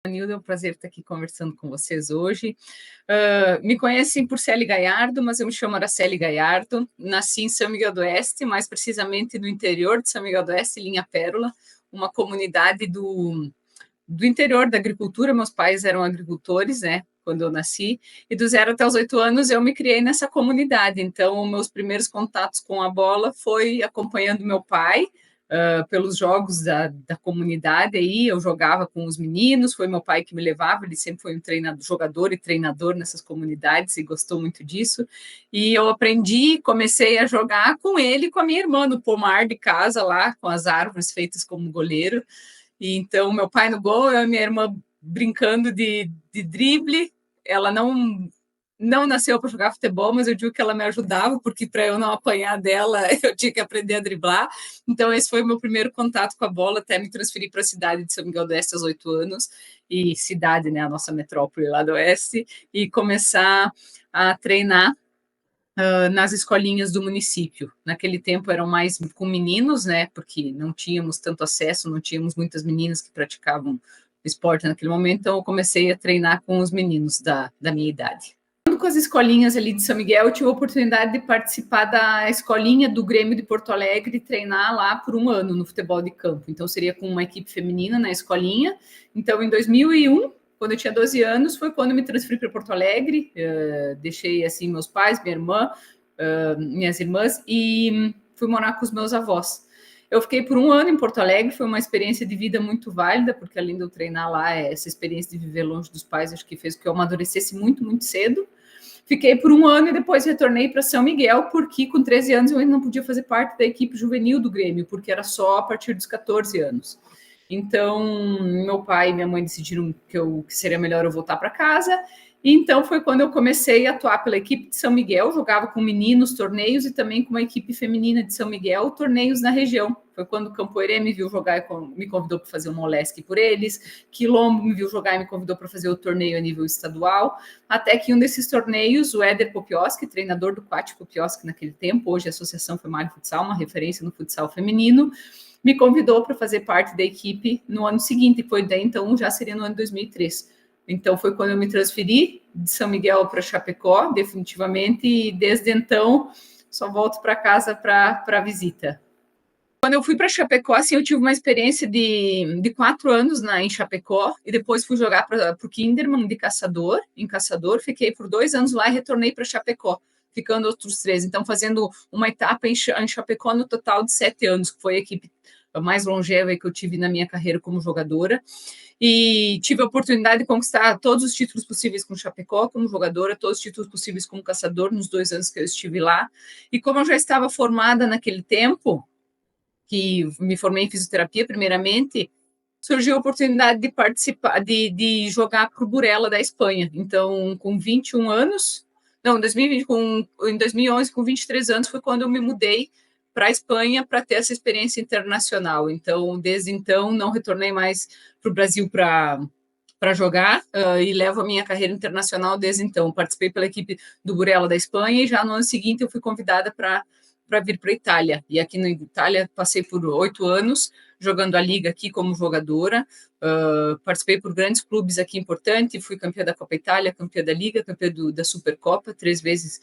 Nilda, é um prazer estar aqui conversando com vocês hoje. Me conhecem por Célia Gallardo, mas eu me chamo Araceli Gallardo. Nasci em São Miguel do Oeste, mais precisamente no interior de São Miguel do Oeste, Linha Pérola, uma comunidade do interior da agricultura. Meus pais eram agricultores, né, quando eu nasci, e do 0 até os 8 anos eu me criei nessa comunidade. Então, meus primeiros contatos com a bola foi acompanhando meu pai, pelos jogos da comunidade. Aí eu jogava com os meninos, foi meu pai que me levava, ele sempre foi um jogador e treinador nessas comunidades e gostou muito disso. E eu aprendi, comecei a jogar com ele e com a minha irmã no pomar de casa lá, com as árvores feitas como goleiro. E então, meu pai no gol, eu e minha irmã brincando de drible. Ela não nasceu para jogar futebol, mas eu digo que ela me ajudava, porque para eu não apanhar dela, eu tinha que aprender a driblar. Então, esse foi o meu primeiro contato com a bola, até me transferi para a cidade de São Miguel do Oeste aos 8 anos, e cidade, né, a nossa metrópole lá do Oeste, e começar a treinar nas escolinhas do município. Naquele tempo eram mais com meninos, né, porque não tínhamos tanto acesso, não tínhamos muitas meninas que praticavam esporte naquele momento, então eu comecei a treinar com os meninos da minha idade. Com as escolinhas ali de São Miguel, eu tive a oportunidade de participar da escolinha do Grêmio de Porto Alegre e treinar lá por um ano no futebol de campo. Então, seria com uma equipe feminina na escolinha. Então, em 2001, quando eu tinha 12 anos, foi quando eu me transferi para Porto Alegre, deixei assim meus pais, minha irmã, minhas irmãs, e fui morar com os meus avós. Eu fiquei por um ano em Porto Alegre, foi uma experiência de vida muito válida, porque além de eu treinar lá, essa experiência de viver longe dos pais, acho que fez com que eu amadurecesse muito, muito cedo. Fiquei por um ano e depois retornei para São Miguel, porque com 13 anos eu ainda não podia fazer parte da equipe juvenil do Grêmio, porque era só a partir dos 14 anos. Então, meu pai e minha mãe decidiram que seria melhor eu voltar para casa. E então foi quando eu comecei a atuar pela equipe de São Miguel, jogava com meninos torneios e também com uma equipe feminina de São Miguel, torneios na região. Foi quando o Campoerê me viu jogar e me convidou para fazer uma Olesc por eles, Quilombo me viu jogar e me convidou para fazer o torneio a nível estadual, até que um desses torneios, o Éder Popioski, treinador do Quat Popioski naquele tempo, hoje a Associação Femalha Futsal, uma referência no futsal feminino, me convidou para fazer parte da equipe no ano seguinte, e foi daí, então, já seria no ano 2003. Então, foi quando eu me transferi de São Miguel para Chapecó, definitivamente, e desde então, só volto para casa para visita. Quando eu fui para Chapecó, assim, eu tive uma experiência de 4 anos em Chapecó, e depois fui jogar para o Kinderman em Caçador, fiquei por 2 anos lá e retornei para Chapecó, ficando outros 3. Então, fazendo uma etapa em Chapecó no total de 7 anos, que foi a equipe mais longeva que eu tive na minha carreira como jogadora. E tive a oportunidade de conquistar todos os títulos possíveis com Chapecó como jogadora, todos os títulos possíveis como caçador nos 2 anos que eu estive lá. E como eu já estava formada naquele tempo, que me formei em fisioterapia primeiramente, surgiu a oportunidade de participar, de jogar para o Burela da Espanha. Então, com 21 anos, não, em 2011, com 23 anos, foi quando eu me mudei para a Espanha para ter essa experiência internacional. Então, desde então, não retornei mais para o Brasil para jogar, e levo a minha carreira internacional desde então. Participei pela equipe do Burela da Espanha e já no ano seguinte eu fui convidada para vir para a Itália. E aqui na Itália passei por 8 anos jogando a Liga aqui como jogadora. Participei por grandes clubes aqui importantes, fui campeã da Copa Itália, campeã da Liga, campeã da Supercopa, 3 vezes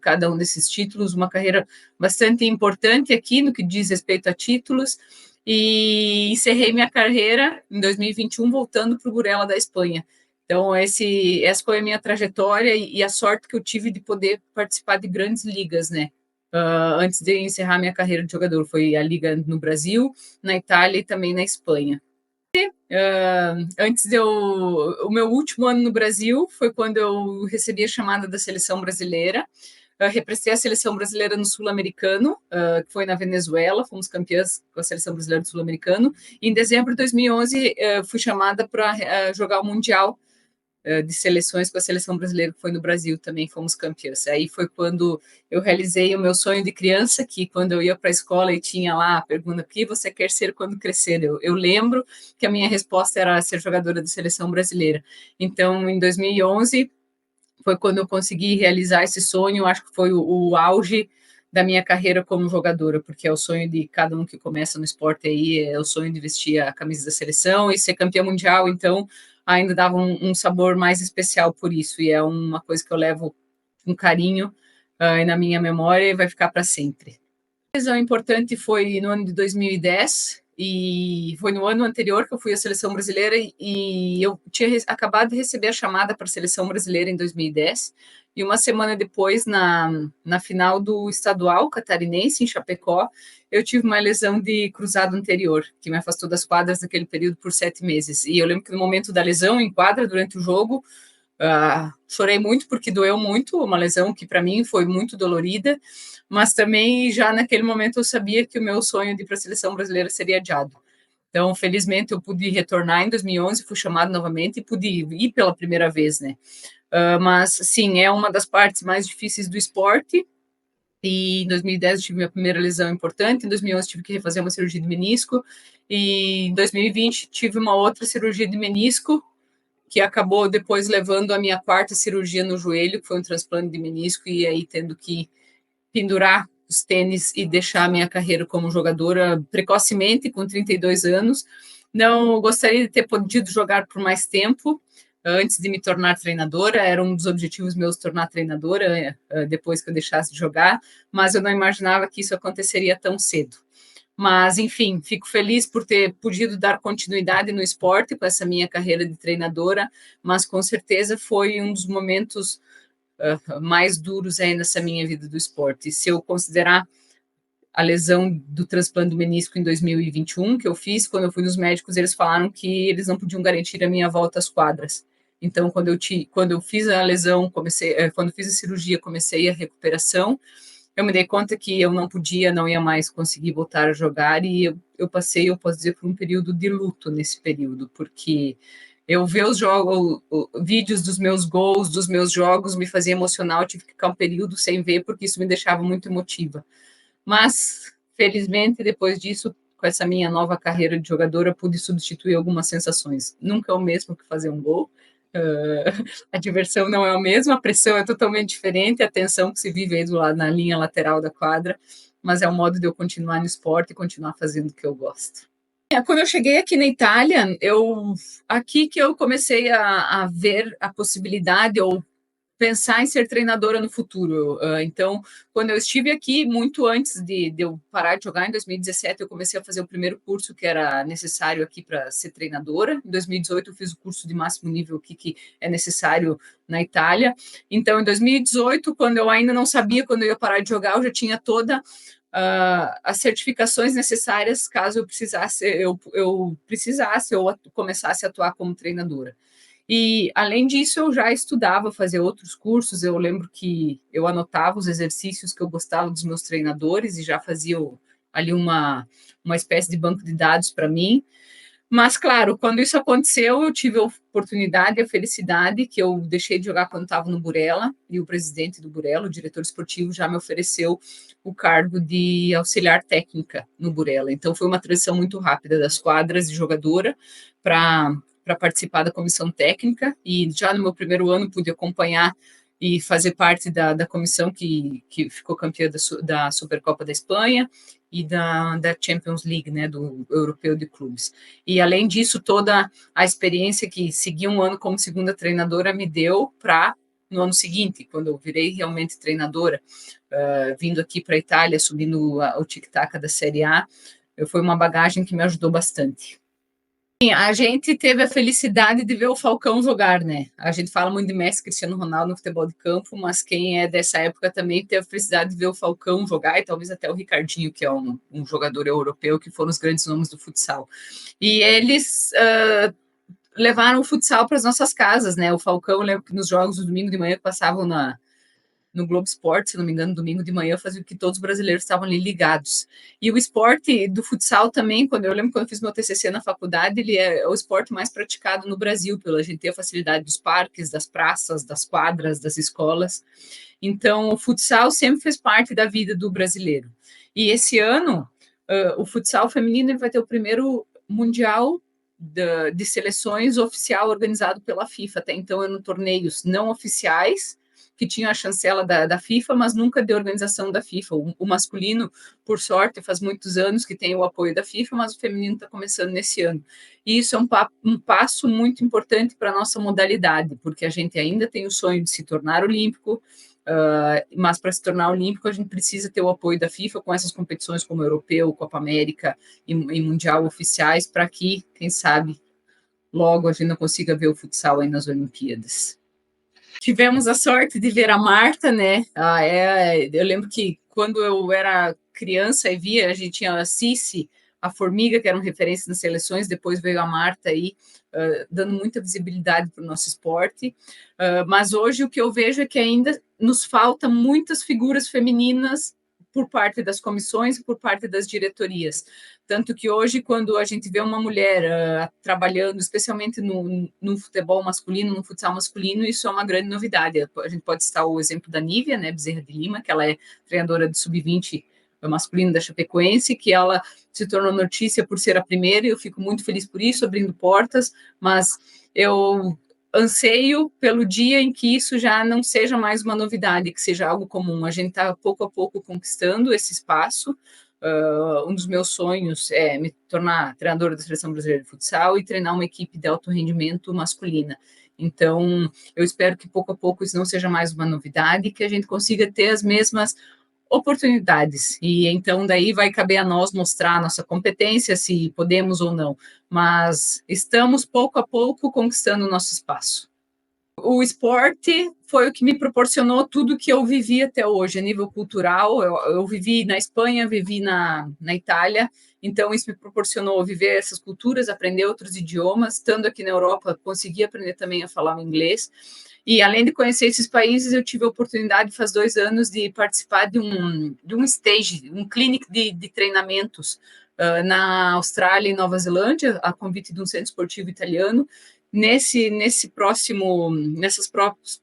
cada um desses títulos, uma carreira bastante importante aqui no que diz respeito a títulos, e encerrei minha carreira em 2021 voltando para o Burela da Espanha. Então, essa foi a minha trajetória e a sorte que eu tive de poder participar de grandes ligas, né? Antes de encerrar minha carreira de jogador. Foi a Liga no Brasil, na Itália e também na Espanha. O meu último ano no Brasil foi quando eu recebi a chamada da seleção brasileira. Representei a seleção brasileira no Sul-Americano, que foi na Venezuela, fomos campeãs com a seleção brasileira do Sul-Americano. E em dezembro de 2011, fui chamada para jogar o Mundial de seleções com a seleção brasileira, que foi no Brasil também, fomos campeãs. Aí foi quando eu realizei o meu sonho de criança, que quando eu ia para a escola e tinha lá a pergunta: o que você quer ser quando crescer? Eu lembro que a minha resposta era ser jogadora da seleção brasileira. Então, em 2011, foi quando eu consegui realizar esse sonho. Acho que foi o auge da minha carreira como jogadora, porque é o sonho de cada um que começa no esporte aí, é o sonho de vestir a camisa da seleção e ser campeã mundial. Então, ainda dava um sabor mais especial por isso, e é uma coisa que eu levo com carinho na minha memória e vai ficar para sempre. A lesão importante foi no ano de 2010, e foi no ano anterior que eu fui à seleção brasileira, e eu tinha acabado de receber a chamada para a seleção brasileira em 2010, e uma semana depois, na final do estadual catarinense, em Chapecó, eu tive uma lesão de cruzado anterior, que me afastou das quadras naquele período por 7 meses. E eu lembro que no momento da lesão, em quadra, durante o jogo, chorei muito porque doeu muito, uma lesão que para mim foi muito dolorida, mas também já naquele momento eu sabia que o meu sonho de ir para a seleção brasileira seria adiado. Então, felizmente, eu pude retornar em 2011, fui chamado novamente e pude ir pela primeira vez, né? Mas, sim, é uma das partes mais difíceis do esporte. E em 2010 eu tive minha primeira lesão importante, em 2011 tive que refazer uma cirurgia de menisco, e em 2020 tive uma outra cirurgia de menisco, que acabou depois levando a minha quarta cirurgia no joelho, que foi um transplante de menisco, e aí tendo que pendurar os tênis e deixar a minha carreira como jogadora precocemente, com 32 anos. Não gostaria de ter podido jogar por mais tempo, antes de me tornar treinadora, era um dos objetivos meus tornar treinadora, depois que eu deixasse de jogar, mas eu não imaginava que isso aconteceria tão cedo. Mas, enfim, fico feliz por ter podido dar continuidade no esporte com essa minha carreira de treinadora, mas com certeza foi um dos momentos mais duros aí nessa minha vida do esporte. E se eu considerar a lesão do transplante do menisco em 2021, que eu fiz, quando eu fui nos médicos, eles falaram que eles não podiam garantir a minha volta às quadras. Então, quando eu fiz a lesão, quando fiz a cirurgia, comecei a recuperação, eu me dei conta que eu não ia mais conseguir voltar a jogar, e eu passei, eu posso dizer, por um período de luto nesse período, porque eu ver os jogos, vídeos dos meus gols, dos meus jogos, me fazia emocionar, eu tive que ficar um período sem ver, porque isso me deixava muito emotiva. Mas, felizmente, depois disso, com essa minha nova carreira de jogadora, pude substituir algumas sensações. Nunca é o mesmo que fazer um gol. A diversão não é a mesma, a pressão é totalmente diferente, a tensão que se vive aí do lado, na linha lateral da quadra, mas é um modo de eu continuar no esporte e continuar fazendo o que eu gosto. Quando eu cheguei aqui na Itália, aqui que eu comecei a ver a possibilidade, ou pensar em ser treinadora no futuro. Então, quando eu estive aqui, muito antes de eu parar de jogar, em 2017, eu comecei a fazer o primeiro curso que era necessário aqui para ser treinadora. Em 2018, eu fiz o curso de máximo nível aqui, que é necessário na Itália. Então, em 2018, quando eu ainda não sabia quando eu ia parar de jogar, eu já tinha toda as certificações necessárias caso eu precisasse ou começasse a atuar como treinadora. E, além disso, eu já estudava, fazia outros cursos. Eu lembro que eu anotava os exercícios que eu gostava dos meus treinadores e já fazia ali uma espécie de banco de dados para mim. Mas, claro, quando isso aconteceu, eu tive a oportunidade e a felicidade que eu deixei de jogar quando estava no Burela, e o presidente do Burela, o diretor esportivo, já me ofereceu o cargo de auxiliar técnica no Burela. Então, foi uma transição muito rápida das quadras de jogadora para participar da comissão técnica, e já no meu primeiro ano pude acompanhar e fazer parte da comissão que ficou campeã da Supercopa da Espanha e da Champions League, né, do Europeu de Clubes. E, além disso, toda a experiência que seguir um ano como segunda treinadora me deu para, no ano seguinte, quando eu virei realmente treinadora, vindo aqui para a Itália, subindo o tic-tac da Série A, foi uma bagagem que me ajudou bastante. A gente teve a felicidade de ver o Falcão jogar, né? A gente fala muito de Messi, Cristiano Ronaldo no futebol de campo, mas quem é dessa época também teve a felicidade de ver o Falcão jogar, e talvez até o Ricardinho, que é um jogador europeu, que foram os grandes nomes do futsal. E eles levaram o futsal para as nossas casas, né? O Falcão, eu lembro que nos jogos do domingo de manhã que passavam no Globo Esporte, se não me engano, domingo de manhã, fazia que todos os brasileiros estavam ali ligados. E o esporte do futsal também, eu lembro quando eu fiz meu TCC na faculdade, ele é o esporte mais praticado no Brasil, pela gente ter a facilidade dos parques, das praças, das quadras, das escolas. Então, o futsal sempre fez parte da vida do brasileiro. E esse ano, o futsal feminino vai ter o primeiro mundial de seleções oficial organizado pela FIFA. Até então, eram torneios não oficiais, que tinha a chancela da FIFA, mas nunca de organização da FIFA. O masculino, por sorte, faz muitos anos que tem o apoio da FIFA, mas o feminino está começando nesse ano. E isso é um passo muito importante para a nossa modalidade, porque a gente ainda tem o sonho de se tornar olímpico, mas para se tornar olímpico a gente precisa ter o apoio da FIFA com essas competições como Europeu, Copa América e Mundial oficiais, para que, quem sabe, logo a gente não consiga ver o futsal aí nas Olimpíadas. Tivemos a sorte de ver a Marta, né? Eu lembro que quando eu era criança e via, a gente tinha a Cici, a Formiga, que eram referências nas seleções, depois veio a Marta aí, dando muita visibilidade para o nosso esporte. Mas hoje o que eu vejo é que ainda nos falta muitas figuras femininas por parte das comissões e por parte das diretorias. Tanto que hoje, quando a gente vê uma mulher trabalhando, especialmente no futebol masculino, no futsal masculino, isso é uma grande novidade. A gente pode citar o exemplo da Nívia, né, Bezerra de Lima, que ela é treinadora de sub-20 masculino da Chapecoense, que ela se tornou notícia por ser a primeira, e eu fico muito feliz por isso, abrindo portas, mas eu anseio pelo dia em que isso já não seja mais uma novidade, que seja algo comum. A gente está pouco a pouco conquistando esse espaço. Um dos meus sonhos é me tornar treinadora da Seleção Brasileira de Futsal e treinar uma equipe de alto rendimento masculina. Então, eu espero que pouco a pouco isso não seja mais uma novidade, que a gente consiga ter as mesmas oportunidades, e então daí vai caber a nós mostrar a nossa competência, se podemos ou não, mas estamos pouco a pouco conquistando o nosso espaço. O esporte foi o que me proporcionou tudo que eu vivi até hoje, a nível cultural. Eu vivi na Espanha, vivi na Itália, então isso me proporcionou viver essas culturas, aprender outros idiomas. Estando aqui na Europa, consegui aprender também a falar o inglês. E além de conhecer esses países, eu tive a oportunidade, faz 2 anos, de participar de um stage, um clinic de treinamentos na Austrália e Nova Zelândia, a convite de um centro esportivo italiano. Nessa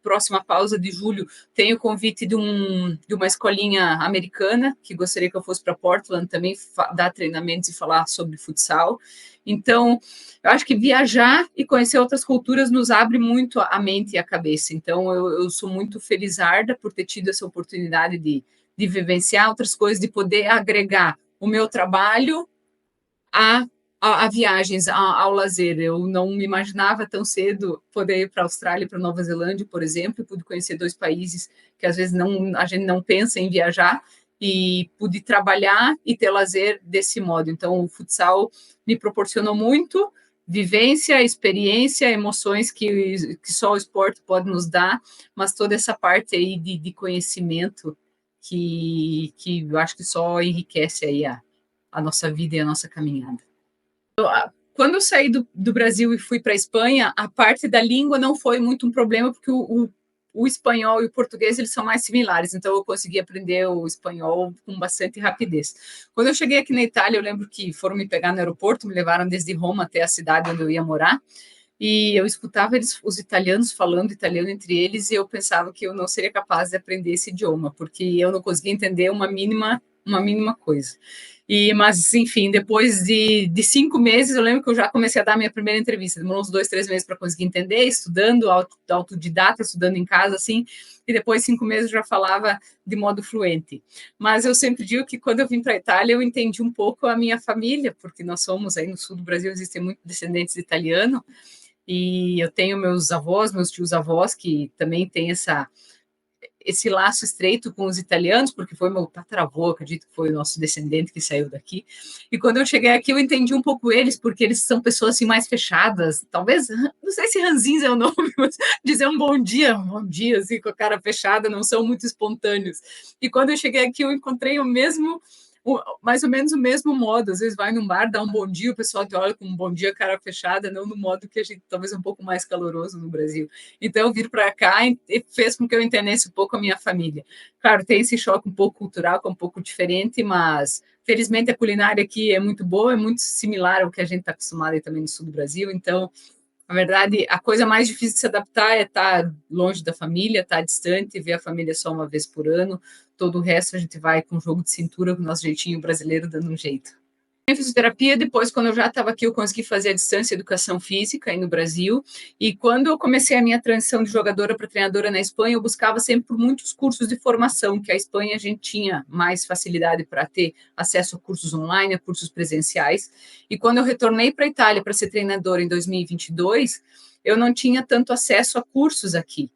próxima pausa de julho, tem o convite de uma escolinha americana, que gostaria que eu fosse para Portland também dar treinamentos e falar sobre futsal. Então, eu acho que viajar e conhecer outras culturas nos abre muito a mente e a cabeça. Então, eu sou muito felizarda por ter tido essa oportunidade de vivenciar outras coisas, de poder agregar o meu trabalho a viagens, ao lazer. Eu não me imaginava tão cedo poder ir para a Austrália e para a Nova Zelândia, por exemplo, pude conhecer 2 países que às vezes a gente não pensa em viajar, e pude trabalhar e ter lazer desse modo. Então, o futsal me proporcionou muito vivência, experiência, emoções que só o esporte pode nos dar, mas toda essa parte aí de conhecimento que eu acho que só enriquece aí a nossa vida e a nossa caminhada. Quando eu saí do Brasil e fui para a Espanha, a parte da língua não foi muito um problema, porque o espanhol e o português eles são mais similares, então eu consegui aprender o espanhol com bastante rapidez. Quando eu cheguei aqui na Itália, eu lembro que foram me pegar no aeroporto, me levaram desde Roma até a cidade onde eu ia morar, e eu escutava os italianos falando italiano entre eles, e eu pensava que eu não seria capaz de aprender esse idioma, porque eu não conseguia entender uma mínima coisa. Mas, enfim, depois de 5 meses, eu lembro que eu já comecei a dar a minha primeira entrevista. Demorou uns 2, 3 meses para conseguir entender, estudando, autodidata, estudando em casa, assim, e depois 5 meses eu já falava de modo fluente. Mas eu sempre digo que quando eu vim para a Itália, eu entendi um pouco a minha família, porque nós somos aí no sul do Brasil, existem muitos descendentes de italiano, e eu tenho meus avós, meus tios-avós, que também têm esse laço estreito com os italianos, porque foi meu tataravô, acredito que foi o nosso descendente que saiu daqui. E quando eu cheguei aqui, eu entendi um pouco eles, porque eles são pessoas assim mais fechadas, talvez, não sei se ranzinza é o nome, mas dizer um bom dia, assim, com a cara fechada, não são muito espontâneos. E quando eu cheguei aqui, eu encontrei mais ou menos o mesmo modo. Às vezes vai num bar, dá um bom dia, o pessoal te olha com um bom dia, cara fechada, não no modo que a gente talvez um pouco mais caloroso no Brasil. Então, vir para cá fez com que eu entendesse um pouco a minha família. Claro, tem esse choque um pouco cultural, que é um pouco diferente, mas felizmente a culinária aqui é muito boa, é muito similar ao que a gente está acostumado aí também no sul do Brasil. Então, na verdade, a coisa mais difícil de se adaptar é estar longe da família, estar distante, ver a família só uma vez por ano. Todo o resto a gente vai com jogo de cintura, com o nosso jeitinho brasileiro dando um jeito. Em fisioterapia, depois, quando eu já estava aqui, eu consegui fazer a distância educação física aí no Brasil, e quando eu comecei a minha transição de jogadora para treinadora na Espanha, eu buscava sempre por muitos cursos de formação, que a Espanha a gente tinha mais facilidade para ter acesso a cursos online, a cursos presenciais, e quando eu retornei para a Itália para ser treinadora em 2022, eu não tinha tanto acesso a cursos aqui.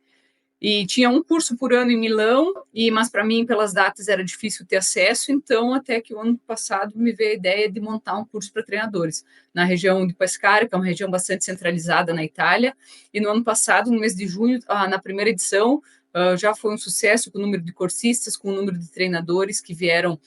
E tinha um curso por ano em Milão, mas para mim, pelas datas, era difícil ter acesso, então até que o ano passado me veio a ideia de montar um curso para treinadores na região de Pescara, que é uma região bastante centralizada na Itália, e no ano passado, no mês de junho, na primeira edição, já foi um sucesso com o número de cursistas, com o número de treinadores que vieram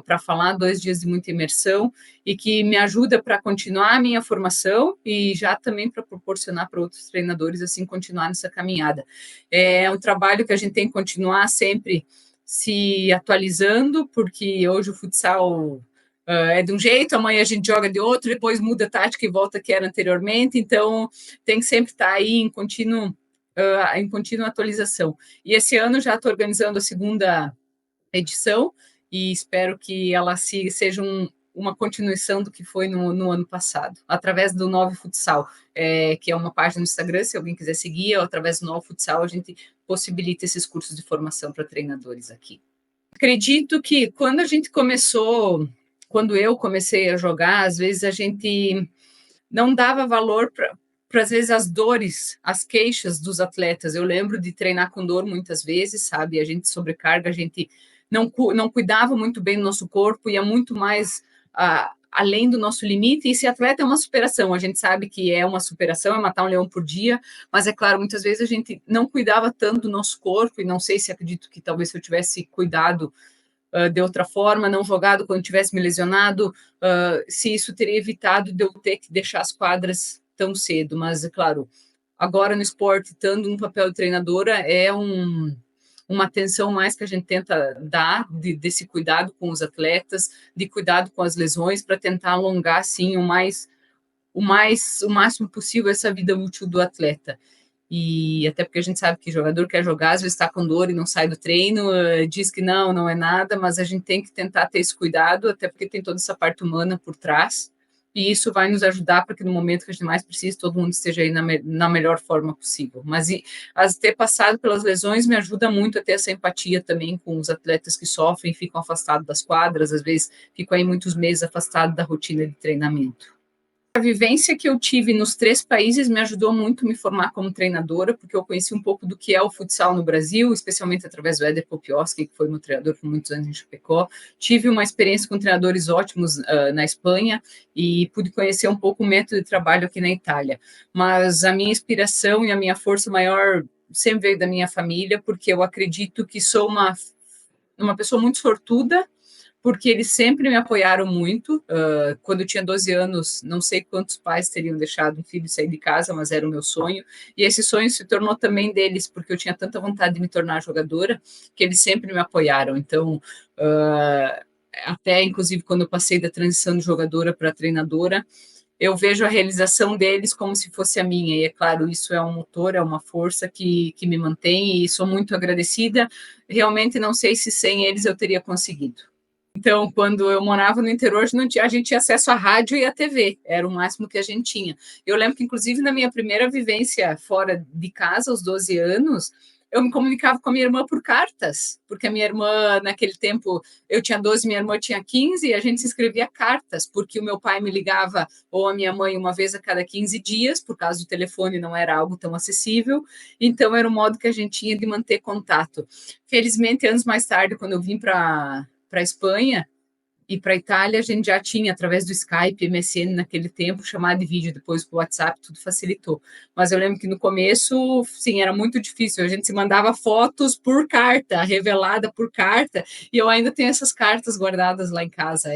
para falar, 2 dias de muita imersão, e que me ajuda para continuar a minha formação e já também para proporcionar para outros treinadores, assim, continuar nessa caminhada. É um trabalho que a gente tem que continuar sempre se atualizando, porque hoje o futsal é de um jeito, amanhã a gente joga de outro, depois muda a tática e volta que era anteriormente, então tem que sempre estar aí em contínua atualização. E esse ano já estou organizando a segunda edição e espero que ela seja uma continuação do que foi no ano passado, através do Novo Futsal, que é uma página no Instagram, se alguém quiser seguir, ou através do Novo Futsal a gente possibilita esses cursos de formação para treinadores aqui. Acredito que quando eu comecei a jogar, às vezes a gente não dava valor para às vezes as dores, as queixas dos atletas. Eu lembro de treinar com dor muitas vezes, sabe? A gente sobrecarga, a gente não cuidava muito bem do nosso corpo, ia muito mais além do nosso limite. E esse atleta é uma superação, a gente sabe que é uma superação, é matar um leão por dia, mas é claro, muitas vezes a gente não cuidava tanto do nosso corpo, e não sei se acredito que talvez se eu tivesse cuidado de outra forma, não jogado quando tivesse me lesionado, se isso teria evitado de eu ter que deixar as quadras tão cedo. Mas, é claro, agora no esporte, estando no papel de treinadora, uma atenção mais que a gente tenta dar desse cuidado com os atletas, de cuidado com as lesões, para tentar alongar, assim, o máximo possível essa vida útil do atleta. E até porque a gente sabe que jogador quer jogar, às vezes está com dor e não sai do treino, diz que não é nada, mas a gente tem que tentar ter esse cuidado, até porque tem toda essa parte humana por trás, e isso vai nos ajudar para que no momento que a gente mais precisa, todo mundo esteja aí na melhor forma possível. Mas ter passado pelas lesões me ajuda muito a ter essa empatia também com os atletas que sofrem, ficam afastados das quadras, às vezes ficam aí muitos meses afastados da rotina de treinamento. A vivência que eu tive nos 3 países me ajudou muito a me formar como treinadora, porque eu conheci um pouco do que é o futsal no Brasil, especialmente através do Éder Popioski, que foi meu treinador por muitos anos em Chapecó. Tive uma experiência com treinadores ótimos na Espanha e pude conhecer um pouco o método de trabalho aqui na Itália. Mas a minha inspiração e a minha força maior sempre veio da minha família, porque eu acredito que sou uma pessoa muito sortuda, porque eles sempre me apoiaram muito. Quando eu tinha 12 anos, não sei quantos pais teriam deixado um filho sair de casa, mas era o meu sonho. E esse sonho se tornou também deles, porque eu tinha tanta vontade de me tornar jogadora, que eles sempre me apoiaram. Então, até inclusive quando eu passei da transição de jogadora para treinadora, eu vejo a realização deles como se fosse a minha. E é claro, isso é um motor, é uma força que me mantém, e sou muito agradecida. Realmente não sei se sem eles eu teria conseguido. Então, quando eu morava no interior, a gente tinha acesso à rádio e à TV, era o máximo que a gente tinha. Eu lembro que, inclusive, na minha primeira vivência fora de casa, aos 12 anos, eu me comunicava com a minha irmã por cartas, porque a minha irmã, naquele tempo, eu tinha 12, minha irmã tinha 15, e a gente se escrevia cartas, porque o meu pai me ligava, ou a minha mãe, uma vez a cada 15 dias, por causa do telefone não era algo tão acessível, então era um modo que a gente tinha de manter contato. Felizmente, anos mais tarde, quando eu vim para a Espanha e para a Itália, a gente já tinha, através do Skype, MSN naquele tempo, chamada de vídeo, depois com o WhatsApp, tudo facilitou. Mas eu lembro que no começo, sim, era muito difícil, a gente se mandava fotos por carta, revelada por carta, e eu ainda tenho essas cartas guardadas lá em casa.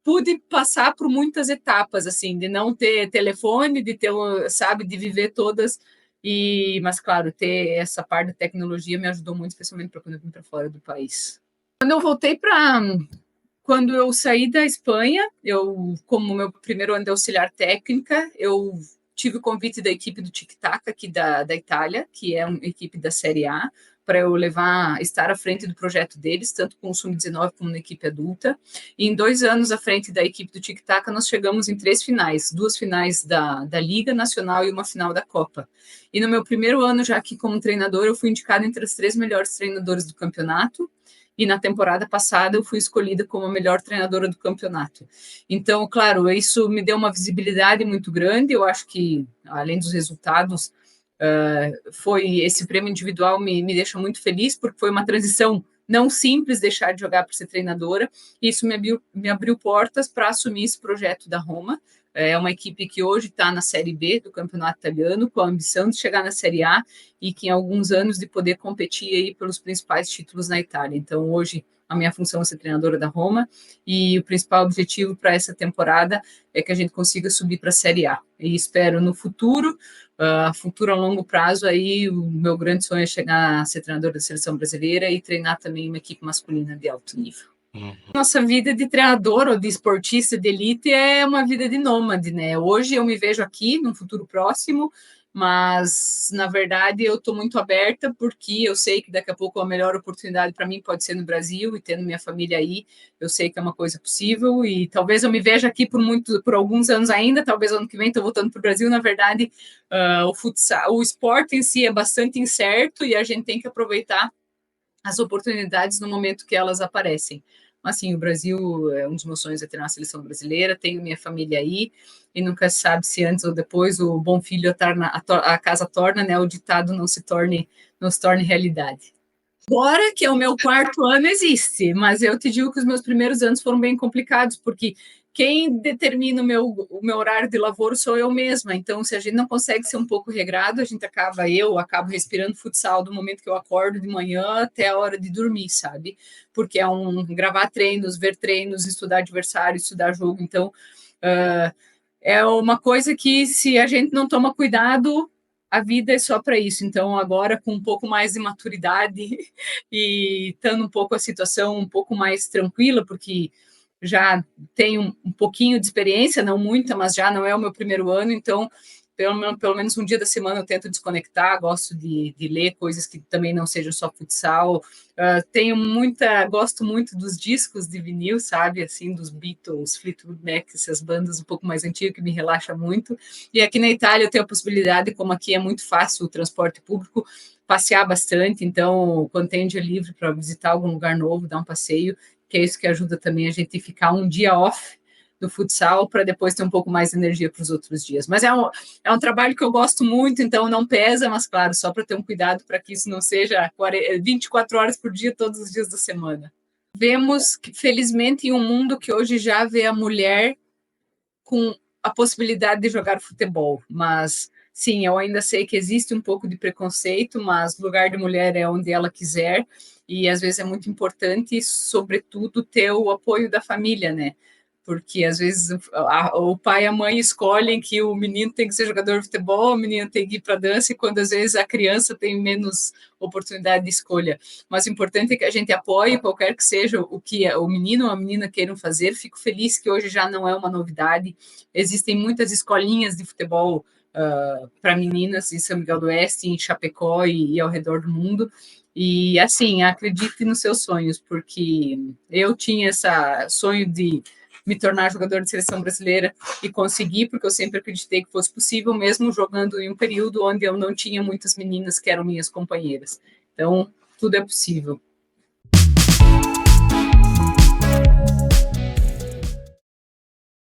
Pude passar por muitas etapas, assim, de não ter telefone, de ter, sabe, de viver todas, mas claro, ter essa parte da tecnologia me ajudou muito, especialmente para quando eu vim para fora do país. Quando eu saí da Espanha, como meu primeiro ano de auxiliar técnica, eu tive o convite da equipe do Tic Tac aqui da Itália, que é uma equipe da Série A, para eu estar à frente do projeto deles, tanto com o Sub-19 como na equipe adulta. E em 2 anos à frente da equipe do Tic Tac, nós chegamos em 3 finais, 2 finais da Liga Nacional e uma final da Copa. E no meu primeiro ano já aqui como treinador, eu fui indicada entre as 3 melhores treinadoras do campeonato, e na temporada passada eu fui escolhida como a melhor treinadora do campeonato. Então, claro, isso me deu uma visibilidade muito grande, eu acho que, além dos resultados, foi esse prêmio individual me deixa muito feliz, porque foi uma transição não simples deixar de jogar para ser treinadora, e isso me abriu portas para assumir esse projeto da Roma. É uma equipe que hoje está na Série B do Campeonato Italiano, com a ambição de chegar na Série A e que em alguns anos de poder competir aí pelos principais títulos na Itália. Então, hoje, a minha função é ser treinadora da Roma e o principal objetivo para essa temporada é que a gente consiga subir para a Série A. E espero no futuro, a longo prazo, aí o meu grande sonho é chegar a ser treinadora da seleção brasileira e treinar também uma equipe masculina de alto nível. Nossa vida de treinador ou de esportista de elite é uma vida de nômade, né? Hoje eu me vejo aqui, num futuro próximo, mas, na verdade, eu estou muito aberta porque eu sei que daqui a pouco a melhor oportunidade para mim pode ser no Brasil e tendo minha família aí, eu sei que é uma coisa possível e talvez eu me veja aqui por alguns anos ainda, talvez ano que vem estou voltando para o Brasil. Na verdade, o futsal, o esporte em si é bastante incerto e a gente tem que aproveitar as oportunidades no momento que elas aparecem. Assim, o Brasil, um dos meus sonhos é treinar a seleção brasileira, tenho minha família aí, e nunca sabe se antes ou depois o bom filho a casa torna, né? O ditado não se torne realidade. Agora, que é o meu 4º ano, existe, mas eu te digo que os meus primeiros anos foram bem complicados, porque quem determina o meu horário de lavoro sou eu mesma. Então, se a gente não consegue ser um pouco regrado, eu acabo respirando futsal do momento que eu acordo de manhã até a hora de dormir, sabe? Porque é gravar treinos, ver treinos, estudar adversário, estudar jogo. Então, é uma coisa que, se a gente não toma cuidado, a vida é só para isso. Então, agora, com um pouco mais de maturidade e estando um pouco a situação um pouco mais tranquila, porque já tenho um pouquinho de experiência, não muita, mas já não é o meu primeiro ano, então pelo menos um dia da semana eu tento desconectar, gosto de ler coisas que também não sejam só futsal. Gosto muito dos discos de vinil, sabe, assim, dos Beatles, Fleetwood Mac, essas bandas um pouco mais antigas que me relaxa muito. E aqui na Itália eu tenho a possibilidade, como aqui é muito fácil o transporte público, passear bastante, então quando tem dia livre para visitar algum lugar novo, dar um passeio, que é isso que ajuda também a gente a ficar um dia off do futsal para depois ter um pouco mais de energia para os outros dias. Mas é um trabalho que eu gosto muito, então não pesa, mas claro, só para ter um cuidado para que isso não seja 24 horas por dia, todos os dias da semana. Vemos que, felizmente, em um mundo que hoje já vê a mulher com a possibilidade de jogar futebol, mas sim, eu ainda sei que existe um pouco de preconceito, mas o lugar de mulher é onde ela quiser, e às vezes é muito importante, sobretudo, ter o apoio da família, né? Porque às vezes o pai e a mãe escolhem que o menino tem que ser jogador de futebol, o menino tem que ir para dança, e quando às vezes a criança tem menos oportunidade de escolha. Mas o importante é que a gente apoie qualquer que seja o que o menino ou a menina queiram fazer. Fico feliz que hoje já não é uma novidade. Existem muitas escolinhas de futebol para meninas em São Miguel do Oeste, em Chapecó e ao redor do mundo. E, assim, acredite nos seus sonhos, porque eu tinha esse sonho de me tornar jogador de seleção brasileira e consegui, porque eu sempre acreditei que fosse possível, mesmo jogando em um período onde eu não tinha muitas meninas que eram minhas companheiras. Então, tudo é possível.